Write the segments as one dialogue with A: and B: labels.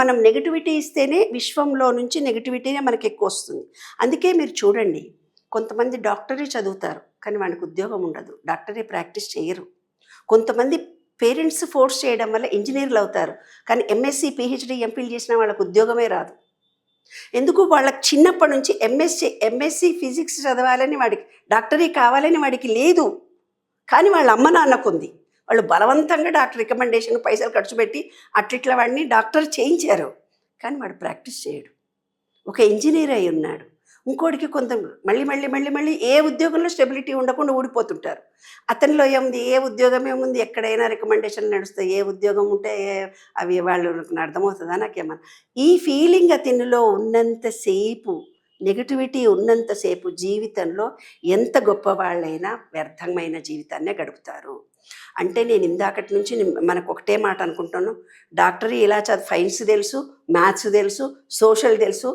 A: మనం నెగటివిటీ ఇస్తేనే విశ్వంలో నుంచి నెగటివిటీనే మనకి ఎక్కువ వస్తుంది. అందుకే మీరు చూడండి, కొంతమంది డాక్టరీ చదువుతారు కానీ వాళ్ళకి ఉద్యోగం ఉండదు, డాక్టరీ ప్రాక్టీస్ చేయరు. కొంతమంది పేరెంట్స్ ఫోర్స్ చేయడం వల్ల ఇంజనీర్లు అవుతారు కానీ ఎంఎస్సి పిహెచ్డి ఎంఫిల్ చేసిన వాళ్ళకు ఉద్యోగమే రాదు. ఎందుకు? వాళ్ళకి చిన్నప్పటి నుంచి ఎంఎస్సి ఫిజిక్స్ చదవాలని వాడికి, డాక్టరీ కావాలని వాడికి లేదు, కానీ వాళ్ళ అమ్మ నాన్నకుంది. వాళ్ళు బలవంతంగా డాక్టర్ రికమెండేషన్ పైసలు ఖర్చు పెట్టి అట్లిట్లా వాడిని డాక్టర్ చేయించారు, కానీ వాడు ప్రాక్టీస్ చేయడు. ఒక ఇంజనీర్ అయి ఉన్నాడు, ఇంకోటికి కొంత మళ్ళీ మళ్ళీ మళ్ళీ మళ్ళీ ఏ ఉద్యోగంలో స్టెబిలిటీ ఉండకుండా ఊడిపోతుంటారు. అతనిలో ఏముంది? ఏ ఉద్యోగం ఏముంది? ఎక్కడైనా రికమెండేషన్ నడుస్తాయి, ఏ ఉద్యోగం ఉంటే అవి వాళ్ళు అర్థమవుతుందా నాకేమన్నా? ఈ ఫీలింగ్ అతనిలో ఉన్నంతసేపు, నెగటివిటీ ఉన్నంతసేపు జీవితంలో ఎంత గొప్పవాళ్ళైనా వ్యర్థమైన జీవితాన్నే గడుపుతారు. అంటే నేను ఇందాకటి నుంచి మనకు ఒకటే మాట అనుకుంటాను, డాక్టరీ ఇలా చదువు, సైన్స్ తెలుసు, మ్యాథ్స్ తెలుసు, సోషల్ తెలుసు,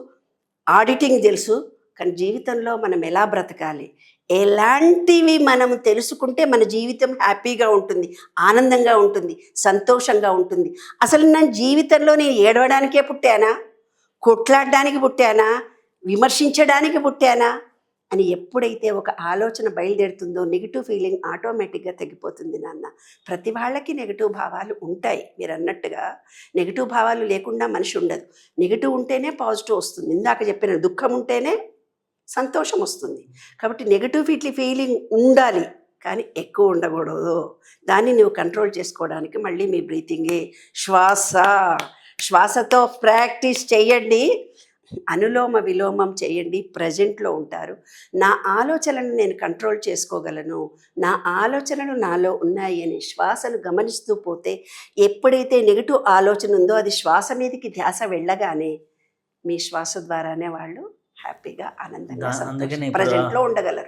A: ఆడిటింగ్ తెలుసు, కానీ జీవితంలో మనం ఎలా బ్రతకాలి, ఎలాంటివి మనం తెలుసుకుంటే మన జీవితం హ్యాపీగా ఉంటుంది, ఆనందంగా ఉంటుంది, సంతోషంగా ఉంటుంది. అసలు నా జీవితంలో నేను ఏడవడానికే పుట్టానా, కొట్లాడడానికి పుట్టానా, విమర్శించడానికి పుట్టానా అని ఎప్పుడైతే ఒక ఆలోచన బయలుదేరుతుందో నెగిటివ్ ఫీలింగ్ ఆటోమేటిక్గా తగ్గిపోతుంది నాన్న. ప్రతి వాళ్ళకి నెగిటివ్ భావాలు ఉంటాయి, మీరు అన్నట్టుగా నెగిటివ్ భావాలు లేకుండా మనిషి ఉండదు. నెగిటివ్ ఉంటేనే పాజిటివ్ వస్తుంది. ఇందాక చెప్పిన దుఃఖం ఉంటేనే సంతోషం వస్తుంది. కాబట్టి నెగిటివ్ ఫీలింగ్ ఉండాలి కానీ ఎక్కువ ఉండకూడదు. దాన్ని నువ్వు కంట్రోల్ చేసుకోవడానికి మళ్ళీ మీ బ్రీతింగే, శ్వాసతో ప్రాక్టీస్ చేయండి, అనులోమ విలోమం చేయండి, ప్రజెంట్లో ఉంటారు. నా ఆలోచనలను నేను కంట్రోల్ చేసుకోగలను, నా ఆలోచనలు నాలో ఉన్నాయి అని శ్వాసను గమనిస్తూ పోతే, ఎప్పుడైతే నెగిటివ్ ఆలోచన ఉందో అది శ్వాస మీదకి ధ్యాస వెళ్ళగానే మీ శ్వాస ద్వారానే వాళ్ళు హ్యాపీగా, ఆనందంగా, ప్రజెంట్లో ఉండగలరు.